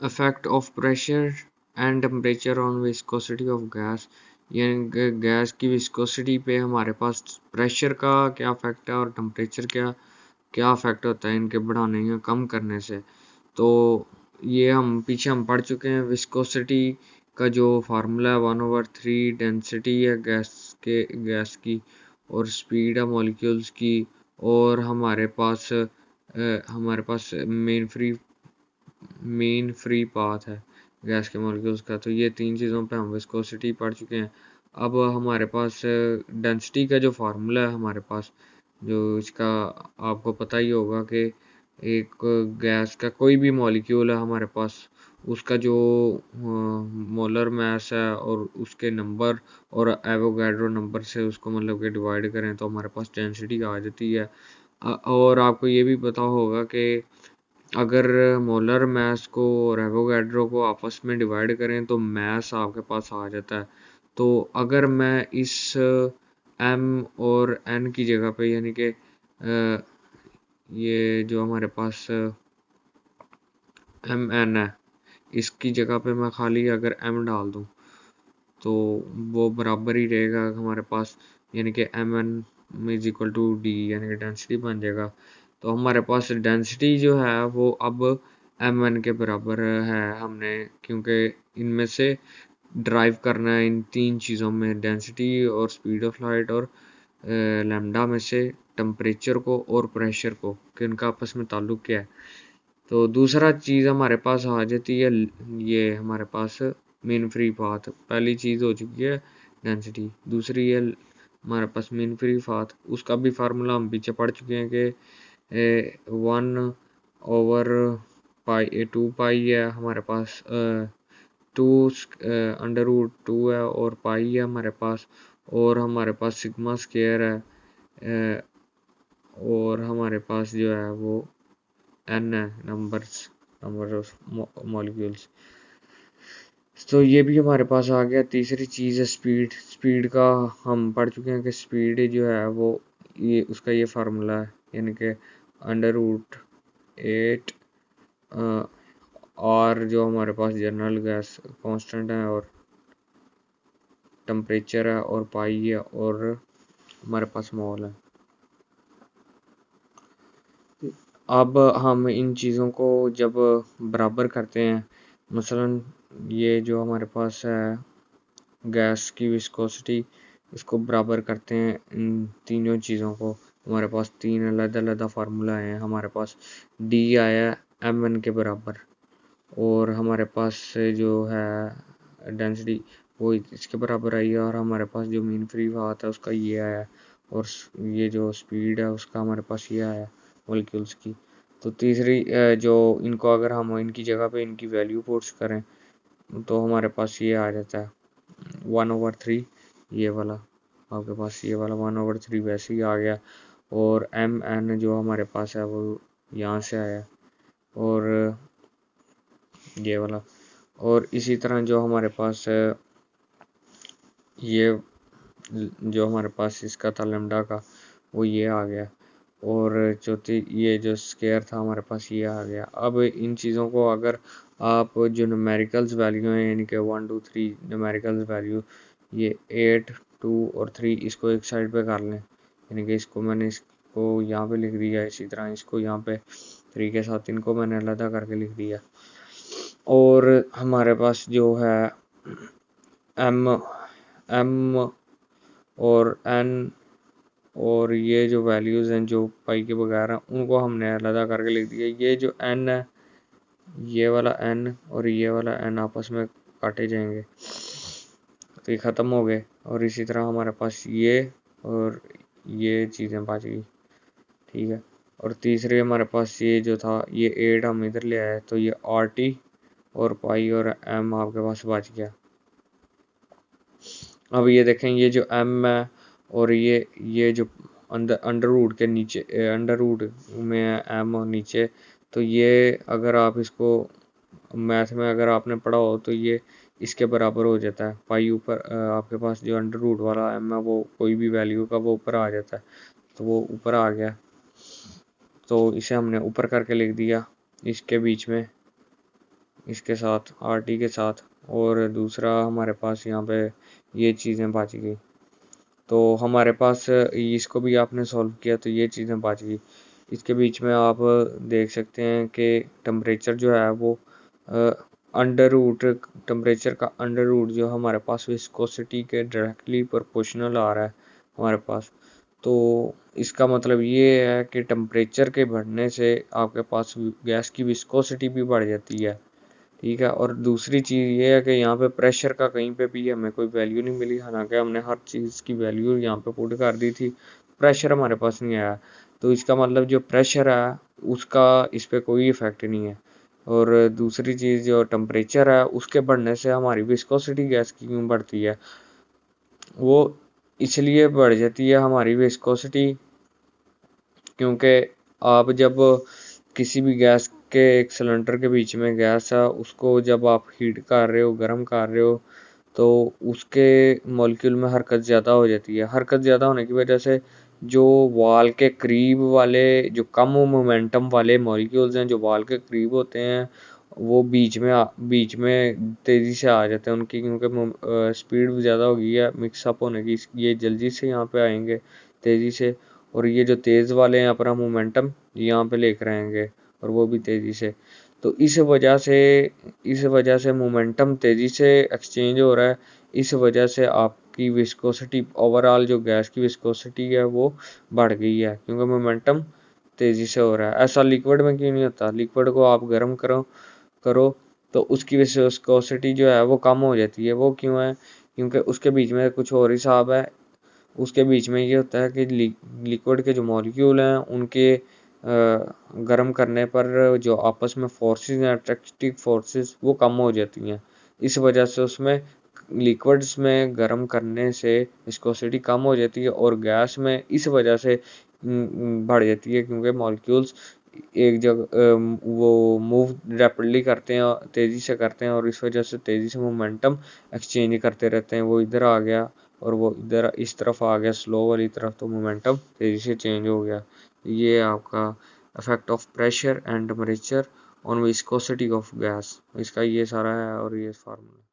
Effect of pressure and temperature on viscosity of gas, यानी gas की viscosity पे हमारे पास प्रेशर का क्या इफेक्ट है और टेम्परेचर क्या क्या इफेक्ट होता है इनके बढ़ाने या कम करने से। तो ये हम पीछे हम पढ़ चुके हैं। विस्कोसिटी का जो फार्मूला है 1/3 डेंसिटी है गैस की और स्पीड है मॉलिक्यूल्स की, और हमारे पास मेन फ्री पाथ है गैस के मॉलिक्यूल्स का। तो ये तीन चीज़ों पे हम विस्कोसिटी पढ़ चुके हैं। अब हमारे पास डेंसिटी का जो फार्मूला है हमारे पास, जो इसका आपको पता ही होगा कि एक गैस का कोई भी मॉलिक्यूल है हमारे पास, उसका जो मोलर मास है और उसके नंबर और एवोगाड्रो नंबर से उसको मतलब कि डिवाइड करें तो हमारे पास डेंसिटी आ जाती है। और आपको ये भी पता होगा कि अगर मोलर मास को और एवोगाड्रो को आपस में डिवाइड करें तो मास आपके पास आ जाता है। तो अगर मैं इस एम और एन की जगह पे, यानी कि ये जो हमारे पास एम एन है, इसकी जगह पे मैं खाली अगर एम डाल दूं तो वो बराबर ही रहेगा हमारे पास, यानी कि M N is equal to D, यानी कि डेंसिटी बन जाएगा। तो हमारे पास डेंसिटी जो है वो अब एम एन के बराबर है। हमने क्योंकि इनमें से ड्राइव करना है इन तीन चीज़ों में, डेंसिटी और स्पीड ऑफ लाइट और लैम्डा में से टेम्परेचर को और प्रेशर को, कि इनका आपस में ताल्लुक क्या है। तो दूसरा चीज़ हमारे पास आ जाती है, ये हमारे पास मीन फ्री पाथ। पहली चीज़ हो चुकी है डेंसिटी, दूसरी है हमारे पास मीन फ्री पाथ। उसका भी फार्मूला हम पीछे पढ़ चुके हैं कि 1/2 पाई है हमारे पास, टू अंडर रूट 2 है और पाई है हमारे पास, और हमारे पास सिग्मा स्केयर है, और हमारे पास जो है वो एन है, नंबर ऑफ मॉलिक्यूल्स। तो ये भी हमारे पास आ गया। तीसरी चीज़ है स्पीड। स्पीड का हम पढ़ चुके हैं कि स्पीड जो है वो ये उसका ये फार्मूला है, यानी कि अंडर रूट 8 और जो हमारे पास जनरल गैस कांस्टेंट है और टेम्परेचर है और पाई है और हमारे पास मॉल है। अब हम इन चीज़ों को जब बराबर करते हैं, मसलन ये जो हमारे पास है गैस की विस्कोसिटी, इसको बराबर करते हैं इन तीनों चीज़ों को, हमारे पास तीन अलग अलग फार्मूला हैं। हमारे पास डी आया एम एन के बराबर, और हमारे पास जो है डेंसिटी वो इसके बराबर आई है, और हमारे पास जो मीन फ्री पाथ है उसका ये आया, और ये जो स्पीड है उसका हमारे पास ये आया मॉलिक्यूल्स की। तो तीसरी जो इनको अगर हम इनकी जगह पे इनकी वैल्यू पुट्स करें तो हमारे पास ये आ जाता है 1/3, ये वाला आपके पास ये वाला 1/3 वैसे ही आ गया, और एम एन जो हमारे पास है वो यहाँ से आया, और ये वाला, और इसी तरह जो हमारे पास है ये जो हमारे पास इसका था लैम्डा का वो ये आ गया, और चौथी ये जो स्केयर था हमारे पास ये आ गया। अब इन चीज़ों को अगर आप जो न्यूमेरिकल्स वैल्यू हैं, यानी कि 1 2 3 न्यूमेरिकल्स वैल्यू, ये 8 2 और 3, इसको एक साइड पे कर लें, यानी कि इसको मैंने इसको यहाँ पे लिख दिया, इसी तरह इसको यहाँ पे 3 के साथ इनको मैंने अलग करके लिख दिया। और हमारे पास जो है एम एम और एन और ये जो वैल्यूज़ हैं जो पाई के बगैर हैं उनको हमने अलग करके लिख दिया। ये जो एन है, ये वाला एन और ये वाला एन आपस में काटे जाएंगे तो ये ख़त्म हो गए, और इसी तरह हमारे पास ये और ये चीज़ें बच गई, ठीक है। और तीसरे हमारे पास ये जो था ये 8 हम इधर ले आए, तो ये आर टी और पाई और एम आपके पास बच गया। अब ये देखें, ये जो एम है और ये जो अंदर अंडर रूट के नीचे अंडर रूट में है एम और नीचे, तो ये अगर आप इसको मैथ में अगर आपने पढ़ा हो तो ये इसके बराबर हो जाता है। पाई ऊपर आपके पास जो अंडर रूट वाला एम है वो कोई भी वैल्यू का वो ऊपर आ जाता है, तो वो ऊपर आ गया, तो इसे हमने ऊपर करके लिख दिया इसके बीच में इसके साथ RT के साथ, और दूसरा हमारे पास यहाँ पे ये चीज़ें बच गई। तो हमारे पास इसको भी आपने सॉल्व किया तो ये चीज़ें बच गई। इसके बीच में आप देख सकते हैं कि टेम्परेचर जो है वो अंडर रूट टेम्परेचर का अंडर रूट जो हमारे पास विस्कोसिटी के डायरेक्टली प्रोपोर्शनल आ रहा है हमारे पास। तो इसका मतलब ये है कि टेम्परेचर के बढ़ने से आपके पास गैस की विस्कोसिटी भी बढ़ जाती है, ठीक है। और दूसरी चीज़ ये है कि यहाँ पे प्रेशर का कहीं पे भी हमें कोई वैल्यू नहीं मिली, हालांकि हमने हर चीज़ की वैल्यू यहाँ पे पुट कर दी थी, प्रेशर हमारे पास नहीं आया। तो इसका मतलब जो प्रेशर है उसका इस पर कोई इफेक्ट नहीं है। और दूसरी चीज़ जो टेम्परेचर है उसके बढ़ने से हमारी विस्कोसिटी गैस की क्यों बढ़ती है, वो इसलिए बढ़ जाती है हमारी विस्कोसिटी क्योंकि आप जब किसी भी गैस के एक सिलेंडर के बीच में गैस है उसको जब आप हीट कर रहे हो, गर्म कर रहे हो, तो उसके मॉलिक्यूल में हरकत ज़्यादा हो जाती है। हरकत ज़्यादा होने की वजह से जो वॉल के करीब वाले जो कम मोमेंटम वाले मॉलिक्यूल्स हैं जो वॉल के करीब होते हैं वो बीच में तेज़ी से आ जाते हैं उनकी, क्योंकि स्पीड ज़्यादा हो गई है मिक्सअप होने की, ये जल्दी से यहाँ पे आएंगे तेज़ी से। और ये जो तेज़ वाले हैं अपना मोमेंटम यहाँ पे लेकर आएंगे और वो भी तेज़ी से। तो इस वजह से मोमेंटम तेज़ी से एक्सचेंज हो रहा है। इस वजह से आपकी विस्कोसिटी ओवरऑल जो गैस की विस्कोसिटी है वो बढ़ गई है, क्योंकि मोमेंटम तेज़ी से हो रहा है। ऐसा लिक्विड में क्यों नहीं होता? लिक्विड को आप गर्म करो तो उसकी विस्कोसिटी जो है वो कम हो जाती है। वो क्यों है? क्योंकि उसके बीच में कुछ और हिसाब है। उसके बीच में ये होता है कि लिक्विड के जो मॉलिक्यूल हैं उनके गर्म करने पर जो आपस में फोर्सेस हैं, अट्रैक्टिव फोर्सेस, वो कम हो जाती हैं। इस वजह से उसमें लिक्विड्स में गर्म करने से विस्कोसिटी कम हो जाती है और गैस में इस वजह से बढ़ जाती है, क्योंकि मॉलिक्यूल्स एक जगह वो मूव रैपिडली करते हैं, तेज़ी से करते हैं, और इस वजह से तेज़ी से मोमेंटम एक्सचेंज करते रहते हैं। वो इधर आ गया और वो इधर इस तरफ आ गया स्लो वाली तरफ, तो मोमेंटम तेज़ी से चेंज हो गया। ये आपका effect of pressure and temperature on viscosity of gas, इसका ये सारा है और ये फार्मूला।